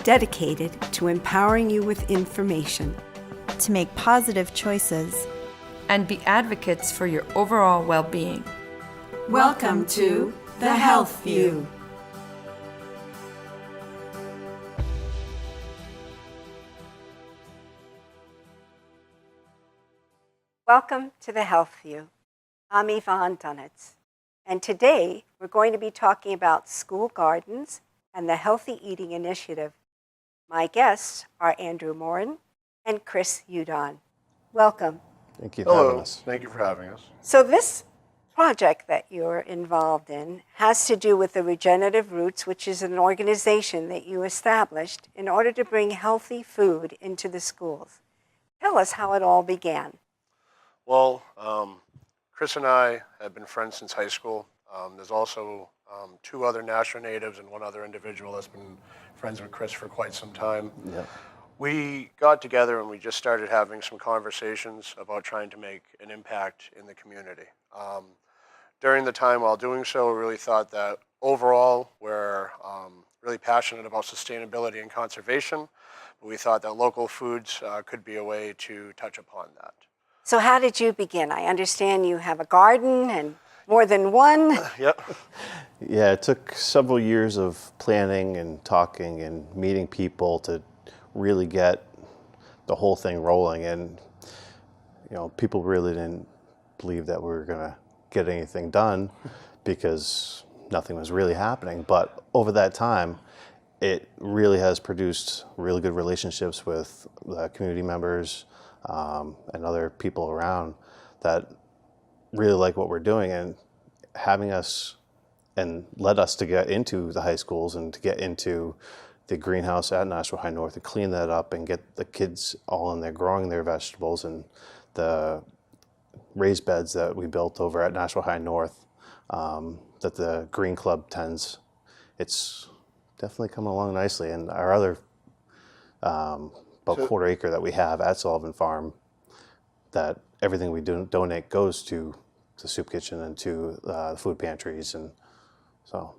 dedicated to empowering you with information, to make positive choices, and be advocates for your overall well-being. Welcome to The Health View. Welcome to The Health View. I'm Yvonne Dunitz, and today we're going to be talking about school gardens and the Healthy Eating Initiative. My guests are Andrew Morin and Chris Udon. Welcome. Thank you for having us. Thank you for having us. So this project that you're involved in has to do with the Regenerative Roots, which is an organization that you established in order to bring healthy food into the schools. Tell us how it all began. Well, Chris and I have been friends since high school. There's also two other Nashua natives and one other individual that's been friends with Chris for quite some time. Yeah. We got together and we just started having some conversations about trying to make an impact in the community. During the time while doing so, we really thought that overall we're really passionate about sustainability and conservation, but we thought that local foods could be a way to touch upon that. So how did you begin? I understand you have a garden and more than one. Yep. Yeah, it took several years of planning and talking and meeting people to really get the whole thing rolling. And, you know, people really didn't believe that we were going to get anything done because nothing was really happening. But over that time, it really has produced really good relationships with community members and other people around that really like what we're doing, and having us and led us to get into the high schools and to get into the greenhouse at Nashua High North to clean that up and get the kids all in there growing their vegetables, and the raised beds that we built over at Nashua High North that the Green Club tends. It's definitely coming along nicely. And our other about quarter acre that we have at Sullivan Farm, that everything we donate goes to the soup kitchen and to the food pantries. And so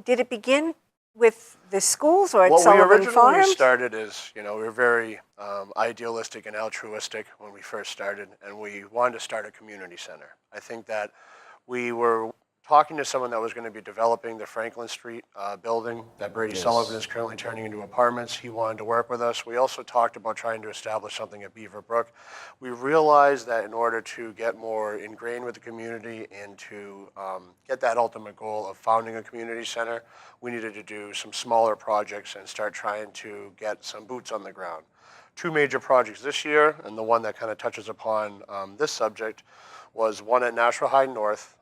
did it begin with the schools or at What Sullivan we originally Farms? started is, we were very idealistic and altruistic when we first started, and we wanted to start a community center. I think that we were talking to someone that was going to be developing the Franklin Street building that Brady Sullivan is currently turning into apartments. He wanted to work with us. We also talked about trying to establish something at Beaver Brook. We realized that in order to get more ingrained with the community and to get that ultimate goal of founding a community center, we needed to do some smaller projects and start trying to get some boots on the ground. Two major projects this year, and the one that kind of touches upon this subject, was one at Nashua High North,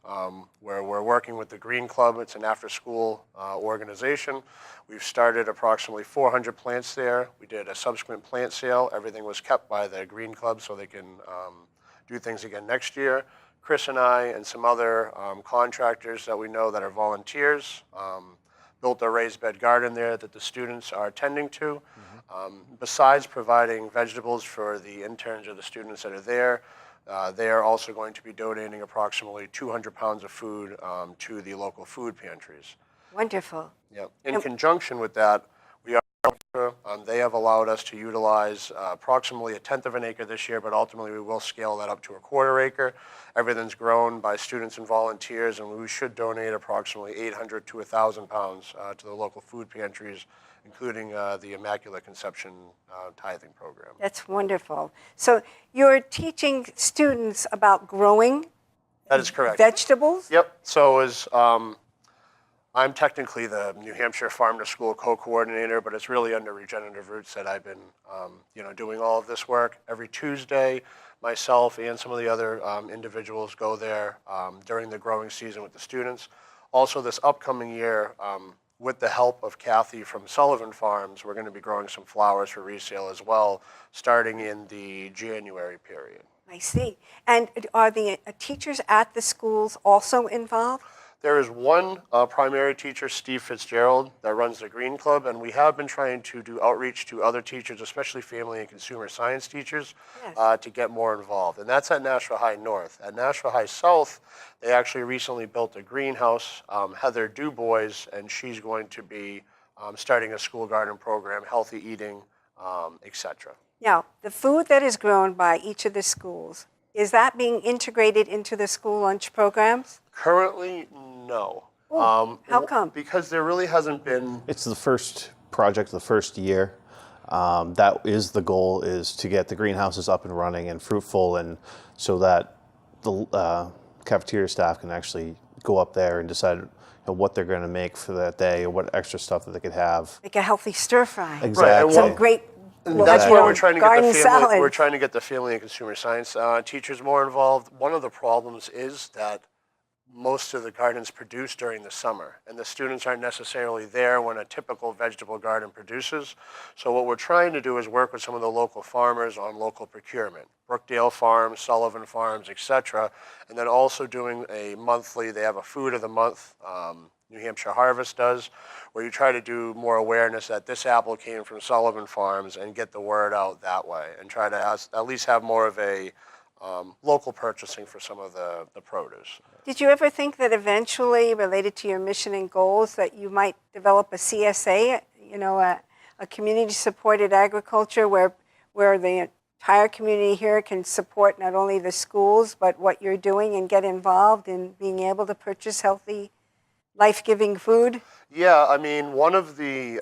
where we're working with the Green Club. It's an after-school organization. We've started approximately 400 plants there. We did a subsequent plant sale. Everything was kept by the Green Club so they can do things again next year. Chris and I and some other contractors that we know that are volunteers built a raised bed garden there that the students are tending to. Besides providing vegetables for the interns or the students that are there, they are also going to be donating approximately 200 pounds of food to the local food pantries. Wonderful. Yep. In conjunction with that, they have allowed us to utilize approximately 1/10 of an acre this year, but ultimately we will scale that up to 1/4 acre. Everything's grown by students and volunteers, and we should donate approximately 800 to 1,000 pounds to the local food pantries, including the Immaculate Conception tithing program. That's wonderful. So you're teaching students about growing That is correct. vegetables? Yep. So I'm technically the New Hampshire Farm to School co-coordinator, but it's really under Regenerative Roots that I've been doing all of this work. Every Tuesday, myself and some of the other individuals go there during the growing season with the students. Also, this upcoming year, with the help of Kathy from Sullivan Farms, we're going to be growing some flowers for resale as well, starting in the January period. I see. And are the teachers at the schools also involved? There is one primary teacher, Steve Fitzgerald, that runs the Green Club, and we have been trying to do outreach to other teachers, especially family and consumer science teachers, to get more involved. And that's at Nashua High North. At Nashua High South, they actually recently built a greenhouse. Heather Dubois, and she's going to be starting a school garden program, healthy eating, etc. Now, the food that is grown by each of the schools, is that being integrated into the school lunch programs? Currently, no. How come? Because there really hasn't been. It's the first project, the first year. That is the goal, is to get the greenhouses up and running and fruitful, and so that the cafeteria staff can actually go up there and decide what they're going to make for that day or what extra stuff that they could have. Like a healthy stir fry. Exactly. Some great And that's why we're trying to get garden the family. salad. We're trying to get the family and consumer science teachers more involved. One of the problems is that most of the gardens produce during the summer, and the students aren't necessarily there when a typical vegetable garden produces. So what we're trying to do is work with some of the local farmers on local procurement, Brookdale Farms, Sullivan Farms, etc., and then also doing a monthly. They have a food of the month. New Hampshire Harvest does, where you try to do more awareness that this apple came from Sullivan Farms and get the word out that way, and try to at least have more of a local purchasing for some of the produce. Did you ever think that eventually, related to your mission and goals, that you might develop a CSA, a community-supported agriculture where the entire community here can support not only the schools, but what you're doing and get involved in being able to purchase healthy, life-giving food? Yeah, I mean, one of the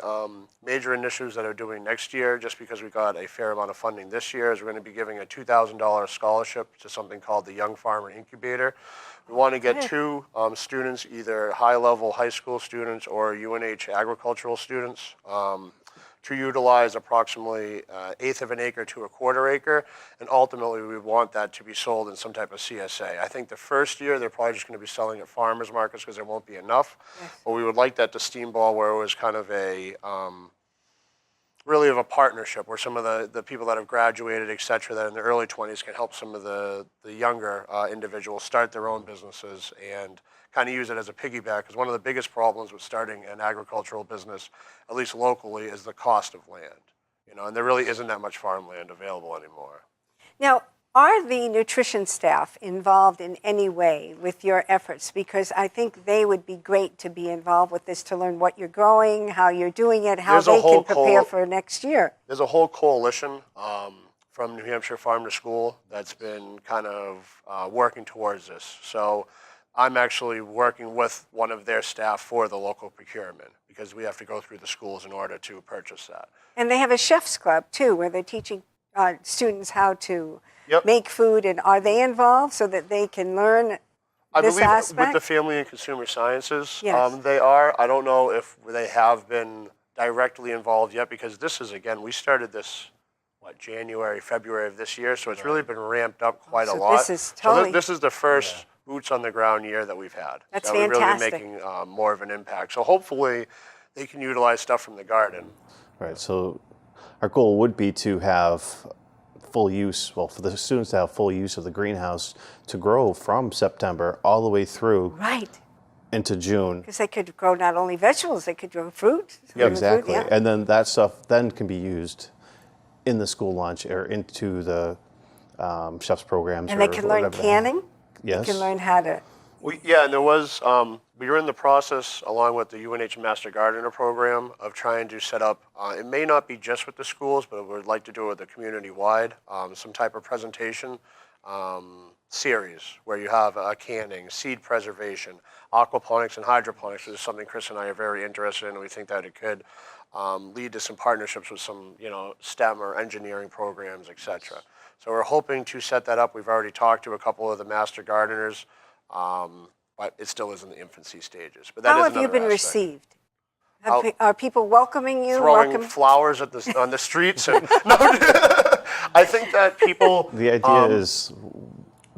major initiatives that are doing next year, just because we got a fair amount of funding this year, is we're going to be giving a $2,000 scholarship to something called the Young Farmer Incubator. We want to get two students, either high-level high school students or UNH agricultural students, to utilize approximately 1/8 of an acre to 1/4 acre, and ultimately we want that to be sold in some type of CSA. I think the first year they're probably just going to be selling at farmers markets because there won't be enough, but we would like that to steamball where it was kind of a really of a partnership where some of the people that have graduated, et cetera, that in their early 20s can help some of the younger individuals start their own businesses and kind of use it as a piggyback, because one of the biggest problems with starting an agricultural business, at least locally, is the cost of land. And there really isn't that much farmland available anymore. Now, are the nutrition staff involved in any way with your efforts? Because I think they would be great to be involved with this, to learn what you're growing, how you're doing it, how they can prepare for next year. There's a whole coalition from New Hampshire Farm to School that's been kind of working towards this. So I'm actually working with one of their staff for the local procurement, because we have to go through the schools in order to purchase that. And they have a chef's club, too, where they're teaching students how to Yep. make food. And are they involved so that they can learn I this believe aspect? with the Family and Consumer Sciences, Yes. they are. I don't know if they have been directly involved yet, because this is, again, we started this, January, February of this year, so it's really been ramped up quite a So lot. this is totally- this is the first boots on the ground year that we've had. That's so we've really been fantastic. making more of an impact. So hopefully they can utilize stuff from the garden. Right, so our goal would be to have full use, for the students to have full use of the greenhouse to grow from September all the way through Right. into June. Because they could grow not only vegetables, they could grow fruit. Yeah, Fruit, exactly. yeah. And then that stuff then can be used in the school lunch or into the chef's programs. And or they can learn whatever they have. canning. Yes. They can learn how to. And there was, we were in the process, along with the UNH Master Gardener program, of trying to set up, it may not be just with the schools, but we would like to do it with the community-wide, some type of presentation series where you have canning, seed preservation, aquaponics and hydroponics, which is something Chris and I are very interested in, and we think that it could lead to some partnerships with some, STEM or engineering programs, et cetera. So we're hoping to set that up. We've already talked to a couple of the master gardeners, but it still is in the infancy stages. But that How is have you another been aspect. received? Are people welcoming you? Throwing flowers on the streets. And, no, I think that people. The idea is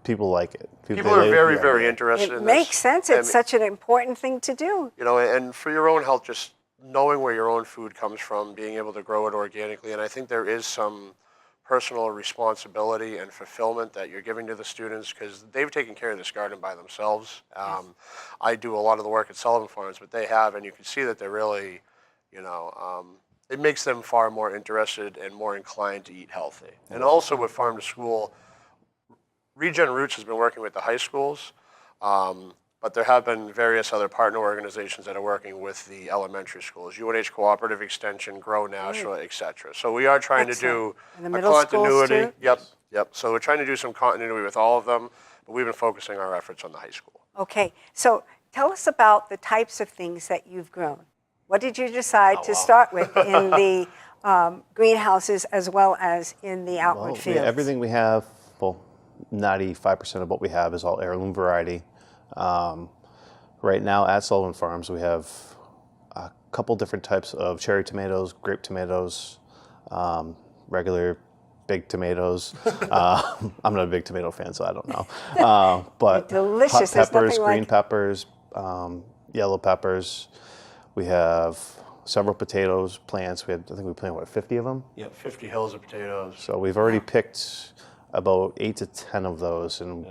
people like it. People are very, yeah. very interested It in makes this. sense. It's such an important thing to do. And for your own health, just knowing where your own food comes from, being able to grow it organically, and I think there is some personal responsibility and fulfillment that you're giving to the students, because they've taken care of this garden by themselves. I do a lot of the work at Sullivan Farms, but they have, and you can see that they're really, it makes them far more interested and more inclined to eat healthy. And also with Farm to School, Regen Roots has been working with the high schools, but but there have been various other partner organizations that are working with the elementary schools, UNH Cooperative Extension, Grow Nashua, et cetera. So we are trying to do And the a middle schools continuity. too? Yep. So we're trying to do some continuity with all of them, but we've been focusing our efforts on the high school. Okay, so tell us about the types of things that you've grown. What did you decide to start with in the greenhouses as well as in the outward Well, fields? everything we have, well, 95% of what we have is all heirloom variety. Right now at Sullivan Farms, we have a couple different types of cherry tomatoes, grape tomatoes, regular big tomatoes. I'm not a big tomato fan, so I don't know. But They're delicious. hot There's peppers, nothing green like- peppers, yellow peppers. We have several potatoes plants. I think we planted, 50 of them? Yep, 50 hills of potatoes. So we've already picked about 8 to 10 of those, and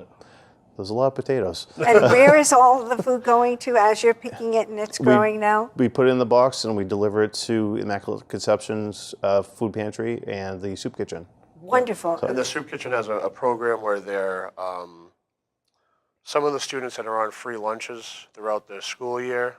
there's a lot of potatoes. And where is all of the food going to as you're picking it and it's growing now? We put it in the box and we deliver it to Immaculate Conception's food pantry and the soup kitchen. Wonderful. And the soup kitchen has a program where they're, some of the students that are on free lunches throughout the school year,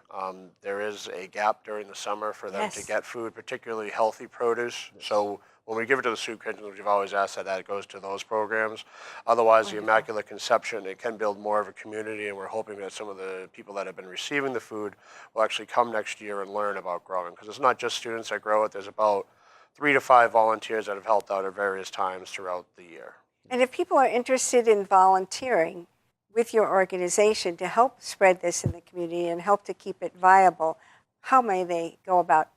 there is a gap during the summer for them to Yes. get food, particularly healthy produce. So when we give it to the soup kitchen, we've always asked that goes to those programs. Otherwise, the Immaculate Conception, it can build more of a community, and we're hoping that some of the people that have been receiving the food will actually come next year and learn about growing. Because it's not just students that grow it, there's about 3 to 5 volunteers that have helped out at various times throughout the year. And if people are interested in volunteering with your organization to help spread this in the community and help to keep it viable, how may they go about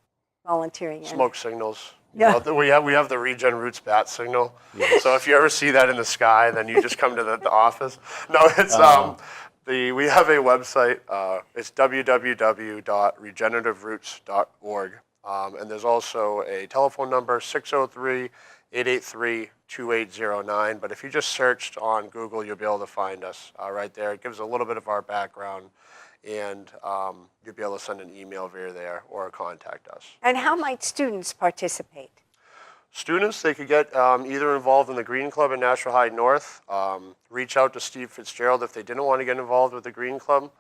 volunteering? Smoke signals. Yeah. We have the Regen Roots bat signal. So if you ever see that in the sky, then you just come to the office. No, it's we have a website. It's www.regenerativeroots.org, and there's also a telephone number 603-883-2809. But if you just searched on Google, you'll be able to find us right there. It gives a little bit of our background, and you'll be able to send an email via there or contact us. And how might students participate? Students, they could get either involved in the Green Club in Nashua High North, reach out to Steve Fitzgerald if they didn't want to get involved with the Green Club,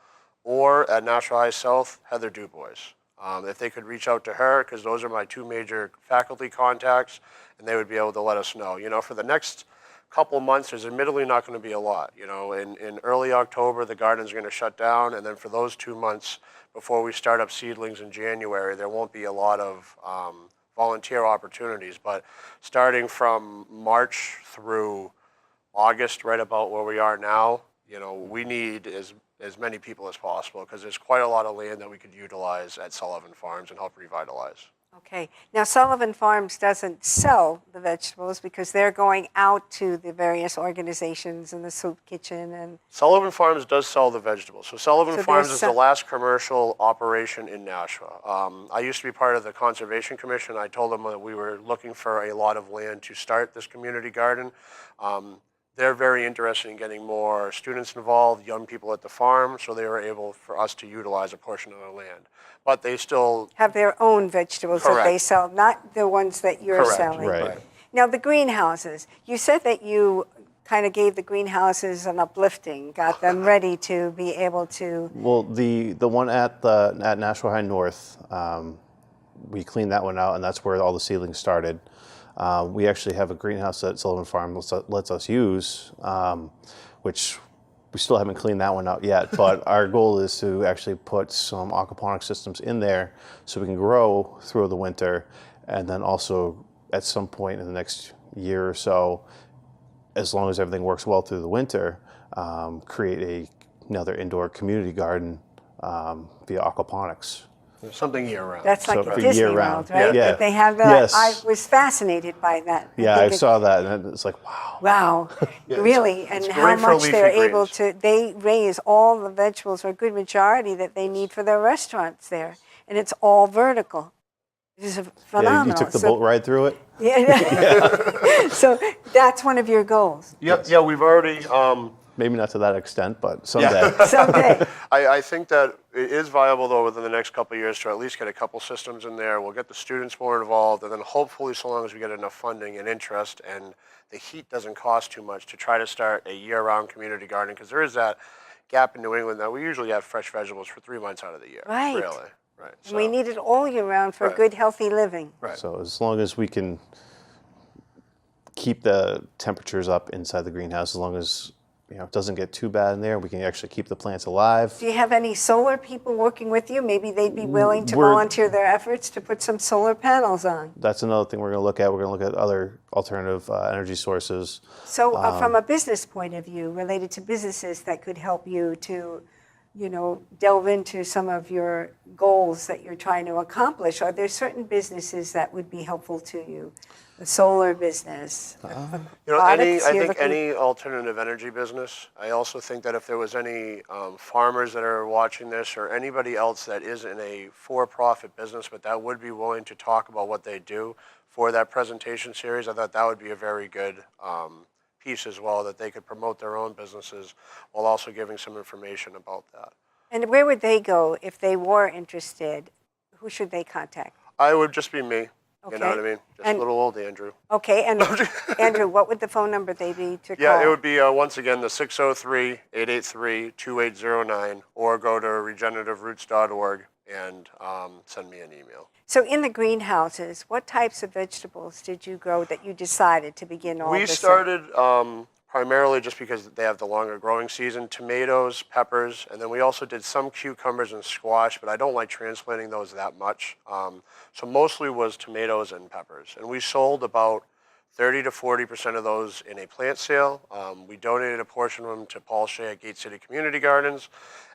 or at Nashua High South, Heather Dubois. If they could reach out to her, because those are my 2 major faculty contacts, and they would be able to let us know. You know, for the next couple months, there's admittedly not going to be a lot. You know, in early October, the garden's going to shut down, and then for those 2 months before we start up seedlings in January, there won't be a lot of volunteer opportunities. But starting from March through August, right about where we are now, you know, we need as many people as possible, because there's quite a lot of land that we could utilize at Sullivan Farms and help revitalize. Okay. Now, Sullivan Farms doesn't sell the vegetables because they're going out to the various organizations and the soup kitchen and... Sullivan Farms does sell the vegetables. So Sullivan So Farms there's is the some- last commercial operation in Nashua. I used to be part of the Conservation Commission. I told them that we were looking for a lot of land to start this community garden. They're very interested in getting more students involved, young people at the farm, so they were able for us to utilize a portion of their land. But they still... have their own vegetables that they Correct. sell, not the ones that you're Correct. selling. Right. Now, the greenhouses. You said that you kind of gave the greenhouses an uplifting, got them ready to be able to... Well, the one at Nashua High North, we cleaned that one out, and that's where all the seedlings started. We actually have a greenhouse that Sullivan Farm lets us use, which we still haven't cleaned that one out yet. But our goal is to actually put some aquaponic systems in there so we can grow through the winter, and then also at some point in the next year or so, as long as everything works well through the winter, create another indoor community garden via aquaponics. Something year-round. That's like So a for Disney year-round. World, right? Yeah. That they have that. Yes. I was fascinated by that. Yeah, think I it- saw that, and it's like, wow. Wow, really, and it's how great for much they're leafy able greens. to, they raise all the vegetables, or a good majority that they need for their restaurants there. And it's all vertical. This is phenomenal. Yeah, you took the So- boat ride through it? Yeah. So that's one of your goals. Yeah, we've already... Maybe not to that extent, but someday. Someday. I think that it is viable, though, within the next couple of years to at least get a couple systems in there. We'll get the students more involved, and then hopefully, so long as we get enough funding and interest and the heat doesn't cost too much, to try to start a year-round community garden, because there is that, gap in New England that we usually have fresh vegetables for 3 months out of the year. Right. Really. Right. And we need it all year round for Right. good, healthy living. Right. So as long as we can keep the temperatures up inside the greenhouse, as long as it doesn't get too bad in there, we can actually keep the plants alive. Do you have any solar people working with you? Maybe they'd be willing to We're- volunteer their efforts to put some solar panels on. That's another thing we're going to look at. We're going to look at other alternative energy sources. So from a business point of view, related to businesses that could help you to, delve into some of your goals that you're trying to accomplish, are there certain businesses that would be helpful to you? The solar business? I products you're think looking- any alternative energy business. I also think that if there was any farmers that are watching this or anybody else that is in a for-profit business, but that would be willing to talk about what they do for that presentation series, I thought that would be a very good piece as well, that they could promote their own businesses while also giving some information about that. And where would they go if they were interested? Who should they contact? I would just be me. You know Okay. what I mean? Just And- little old Andrew. Okay, and Andrew, what would the phone number they be to call? Yeah, it would be, once again, the 603-883-2809, or go to regenerative-roots.org and send me an email. So in the greenhouses, what types of vegetables did you grow that you decided to begin all We this? started primarily just because they have the longer growing season, tomatoes, peppers, and then we also did some cucumbers and squash, but I don't like transplanting those that much. So mostly was tomatoes and peppers. And we sold about 30 to 40% of those in a plant sale. We donated a portion of them to Paul Shea at Gate City Community Gardens,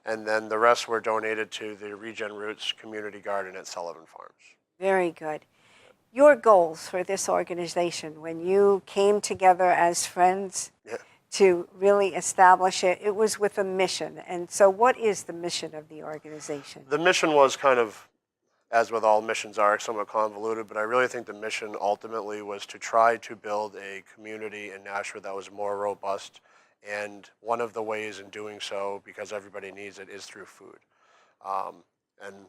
and then the rest were donated to the Regen Roots Community Garden at Sullivan Farms. Very good. Your goals for this organization, when you came together as friends Yeah. to really establish it, it was with a mission. And so what is the mission of the organization? The mission was kind of, as with all missions are, somewhat convoluted, but I really think the mission ultimately was to try to build a community in Nashua that was more robust. And one of the ways in doing so, because everybody needs it, is through food. And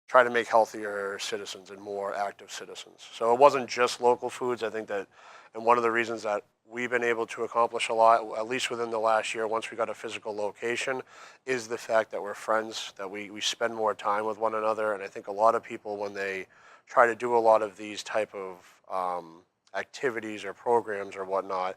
try to make healthier citizens and more active citizens. So it wasn't just local foods. I think that, and one of the reasons that we've been able to accomplish a lot, at least within the last year, once we got a physical location, is the fact that we're friends, that we spend more time with one another. And I think a lot of people, when they try to do a lot of these type of activities or programs or whatnot,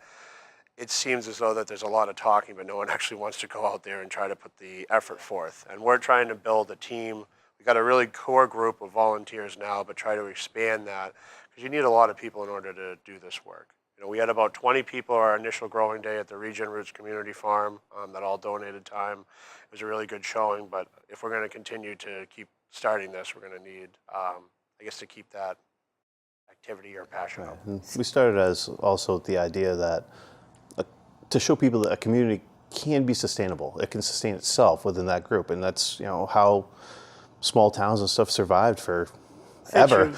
it seems as though that there's a lot of talking, but no one actually wants to go out there and try to put the effort forth. And we're trying to build a team. We've got a really core group of volunteers now, but try to expand that, because you need a lot of people in order to do this work. We had about 20 people our initial growing day at the Regen Roots Community Farm that all donated time. It was a really good showing, but if we're going to continue to keep starting this, we're going to need, I guess, to keep that activity or passion up. And we started as also the idea that to show people that a community can be sustainable. It can sustain itself within that group, and that's how small towns and stuff survived for ever.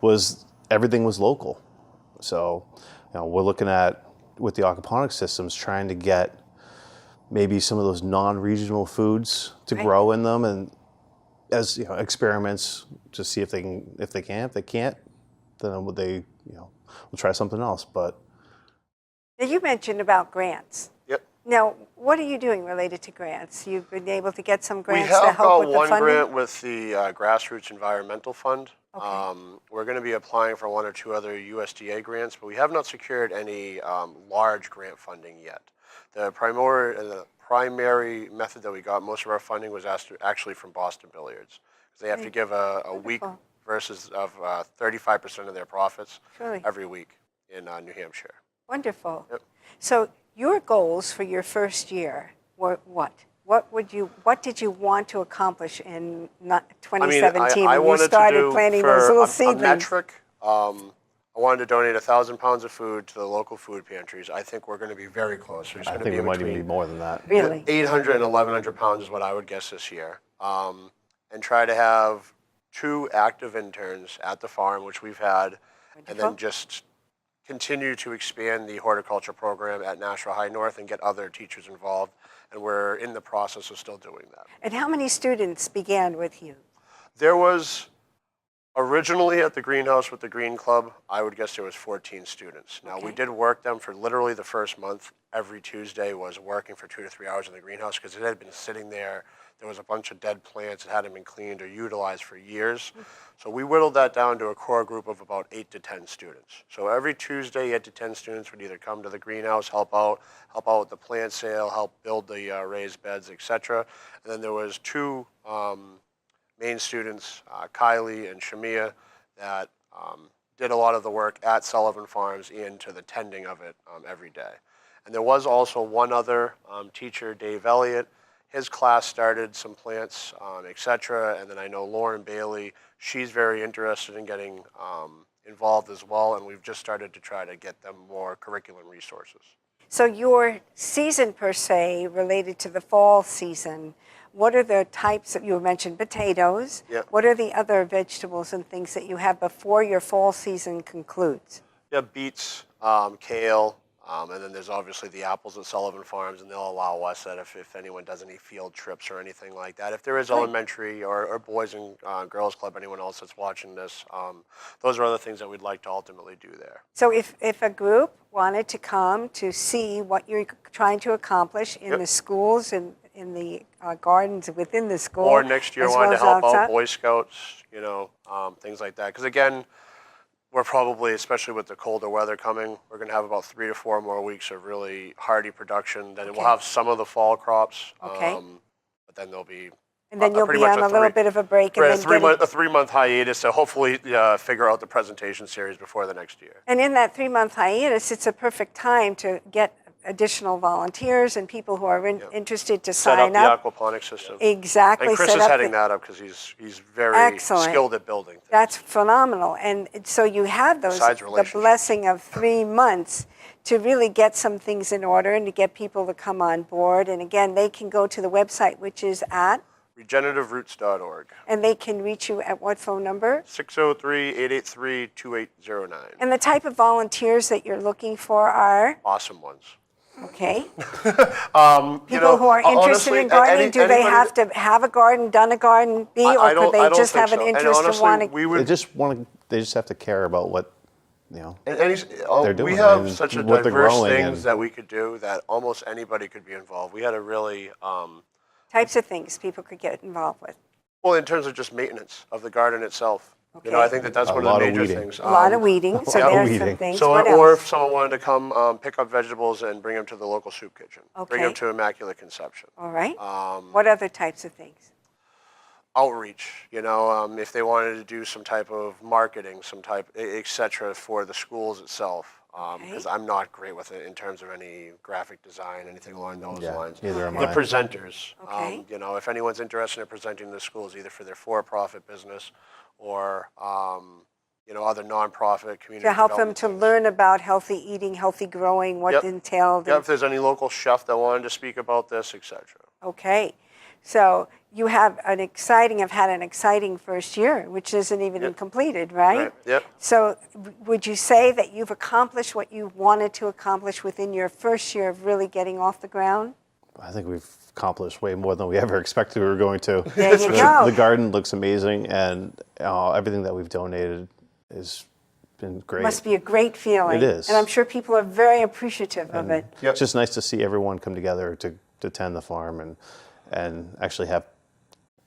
Was everything was local. So we're looking at, with the aquaponics systems, trying to get maybe some of those non-regional foods to grow in them, and as experiments to see if they can. If they can't, then we'll try something else. But Now you mentioned about grants. Yep. Now, what are you doing related to grants? You've been able to get some We grants to have help got with the one funding? grant with the Grassroots Environmental Fund. Okay. We're going to be applying for one or two other USDA grants, but we have not secured any large grant funding yet. The primary method that we got most of our funding was actually from Boston Billiards, because they have to give a week Wonderful. versus of 35% of their profits Surely. every week in New Hampshire. Wonderful. Yep. So your goals for your first year were what? What did you want to accomplish in 2017 I when you wanted started to do planting for those little a seedlings? metric. I wanted to donate 1,000 pounds of food to the local food pantries. I think we're going to be very close. There's I going to think be it might even between be more than that. Really? 800 and 1,100 pounds is what I would guess this year. And try to have 2 active interns at the farm, which we've had, and Wonderful. then just continue to expand the horticulture program at Nashua High North and get other teachers involved. And we're in the process of still doing that. And how many students began with you? There was Originally at the greenhouse with the Green Club, I would guess there was 14 students. Now, we Okay. did work them for literally the first month. Every Tuesday was working for 2 to 3 hours in the greenhouse because it had been sitting there. There was a bunch of dead plants that hadn't been cleaned or utilized for years. So we whittled that down to a core group of about 8 to 10 students. So every Tuesday, 8 to 10 students would either come to the greenhouse, help out with the plant sale, help build the raised beds, etc. And then there was two main students, Kylie and Shamia, that did a lot of the work at Sullivan Farms and to the tending of it every day. And there was also one other teacher, Dave Elliott. His class started some plants, etc. And then I know Lauren Bailey, she's very interested in getting involved as well. And we've just started to try to get them more curriculum resources. So your season per se related to the fall season, what are the types of, you mentioned potatoes. Yep. What are the other vegetables and things that you have before your fall season concludes? Yeah, beets, kale, and then there's obviously the apples at Sullivan Farms, and they'll allow us that if anyone does any field trips or anything like that. If there is elementary or Boys and Girls Club, anyone else that's watching this, those are other things that we'd like to ultimately do there. So if a group wanted to come to see what you're trying to accomplish in Yep. the schools and in the gardens within the school. Or next year as wanted well to as help out outside. Boy Scouts, things like that. Because again, we're probably, especially with the colder weather coming, we're going to have about 3 to 4 more weeks of really hardy production. Then we'll Okay. have some of the fall crops, Okay. but then there'll be And then you'll pretty be much on a little bit of a break. Right, And then a 3-month hiatus to hopefully figure out the presentation series before the next year. And in that 3-month hiatus, it's a perfect time to get additional volunteers and people who are interested to Set up sign the up. aquaponics system. Exactly. And Chris set is up heading the- that up because he's very Excellent. skilled at building things. That's phenomenal. And so you have those, Besides the relationships. blessing of 3 months to really get some things in order and to get people to come on board. And again, they can go to the website, which is at, Regenerativeroots.org. and they can reach you at what phone number? 603-883-2809. And the type of volunteers that you're looking for are, Awesome ones. okay, People people who are interested in gardening, do they have to have a garden, done a garden, B, or could they just have an interest in wanting? We They would. they just have to care about what, you know. We doing have and such a what they're diverse growing things and- that we could do that almost anybody could be involved. We had a really Types of things people could get involved with. well, in terms of just maintenance of the garden itself. Okay. I think that's A one of lot the of major weeding. things. A lot of weeding, so yeah, there's some weeding. things. So, What or else? if someone wanted to come pick up vegetables and bring them to the local soup kitchen, bring them Okay. to Immaculate Conception. All right. Um, What other types of things? Outreach, if they wanted to do some type of marketing, et cetera, for the schools itself. Because I'm not great with it in terms of any graphic design, anything along those Yeah, lines. neither am The I. presenters, Okay. if anyone's interested in presenting the schools, either for their for-profit business or, other nonprofit community To help them development to things. learn about healthy eating, healthy growing, what Yep. entailed. Yeah, and- if there's any local chef that wanted to speak about this, et cetera. Okay. So you have had an exciting first year, which isn't even completed, right? Right, yep. So would you say that you've accomplished what you wanted to accomplish within your first year of really getting off the ground? I think we've accomplished way more than we ever expected we were going to. There you go. The garden looks amazing, and everything that we've donated has been great. Must be a great feeling. It is. And I'm sure people are very appreciative of it. It's just nice to see everyone come together to tend the farm and actually have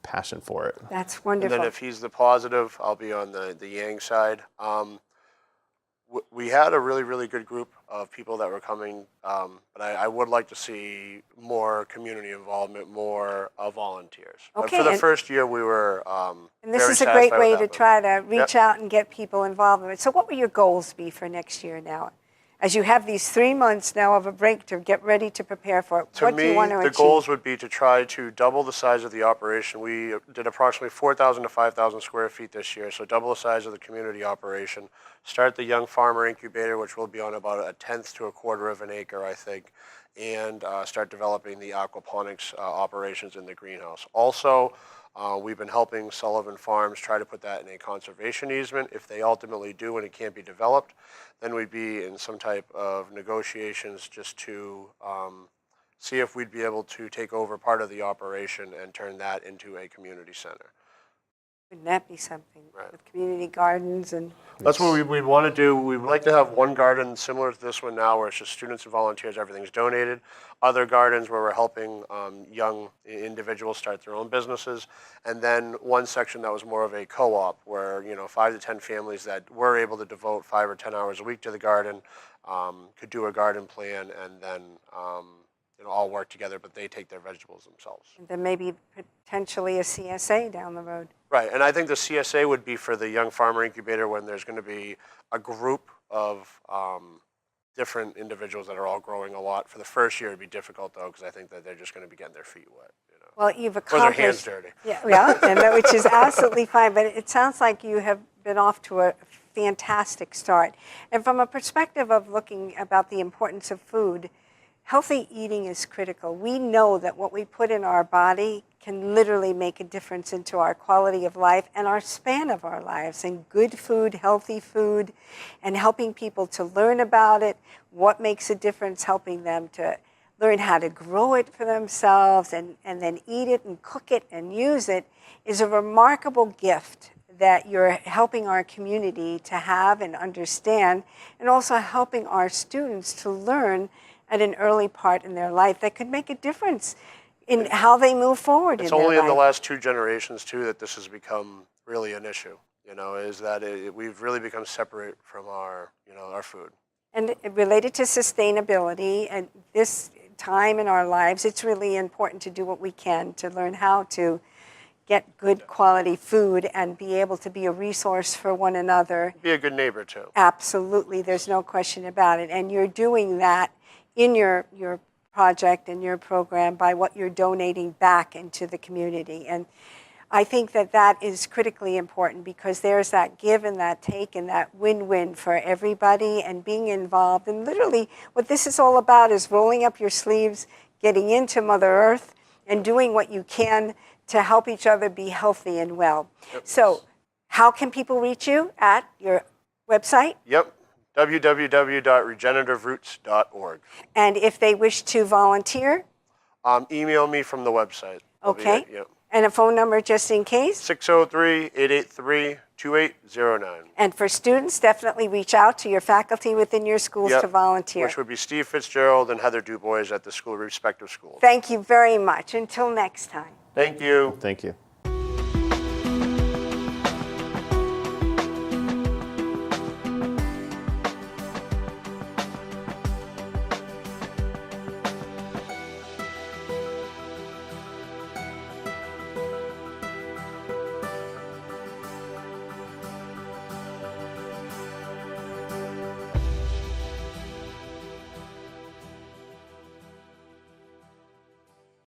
passion for it. That's And wonderful. then if he's the positive, I'll be on the Yang side. We had a really, really good group of people that were coming, but I would like to see more community involvement, more volunteers. But Okay, for the and- first year, we were And this very is a great satisfied way with to that, but- try to reach Yep. out and get people involved in it. So what will your goals be for next year now? As you have these 3 months now of a break to get ready to prepare for it, To what do you me, want to the achieve? goals would be to try to double the size of the operation. We did approximately 4,000 to 5,000 square feet this year, so double the size of the community operation. Start the Young Farmer Incubator, which will be on about a tenth to a quarter of an acre, I think, and start developing the aquaponics operations in the greenhouse. Also, we've been helping Sullivan Farms try to put that in a conservation easement. If they ultimately do and it can't be developed, then we'd be in some type of negotiations just to see if we'd be able to take over part of the operation and turn that into a community center. Wouldn't that be something Right. with community gardens and That's what we want to do. We'd like to have one garden similar to this one now, where it's just students and volunteers, everything's donated. Other gardens where we're helping young individuals start their own businesses. And then one section that was more of a co-op, where 5 to 10 families that were able to devote 5 or 10 hours a week to the garden could do a garden plan, and then all work together, but they take their vegetables themselves. then maybe potentially a CSA down the road. Right, and I think the CSA would be for the Young Farmer Incubator, when there's going to be a group of different individuals that are all growing a lot. For the first year, it'd be difficult though, because I think that they're just going to be getting their feet wet. Well, you've Or accomplished. their hands dirty. Yeah, and which is absolutely fine. But it sounds like you have been off to a fantastic start. And from a perspective of looking about the importance of food, healthy eating is critical. We know that what we put in our body can literally make a difference into our quality of life and our span of our lives. And good food, healthy food, and helping people to learn about it, what makes a difference, helping them to learn how to grow it for themselves and then eat it and cook it and use it, is a remarkable gift that you're helping our community to have and understand, and also helping our students to learn at an early part in their life that could make a difference in how they move forward It's in their only in the life. last 2 generations too that this has become really an issue. Is that we've really become separate from our food. And related to sustainability and this time in our lives, it's really important to do what we can to learn how to get good quality food and be able to be a resource for one another. Be a good neighbor too. Absolutely, there's no question about it. And you're doing that in your project and your program by what you're donating back into the community. And I think that that is critically important, because there's that give and that take and that win-win for everybody, and being involved. And literally what this is all about is rolling up your sleeves, getting into Mother Earth, and doing what you can to help each other be healthy and well. Yep. So how can people reach you? At your website? Yep. www.regenerativeroots.org. And if they wish to volunteer? Email me from the website. Okay. Yep. And a phone number just in case? 603-883-2809. And for students, definitely reach out to your faculty within your schools Yep. to volunteer. Which would be Steve Fitzgerald and Heather DuBois at the respective schools. Thank you very much. Until next time. Thank you. Thank you.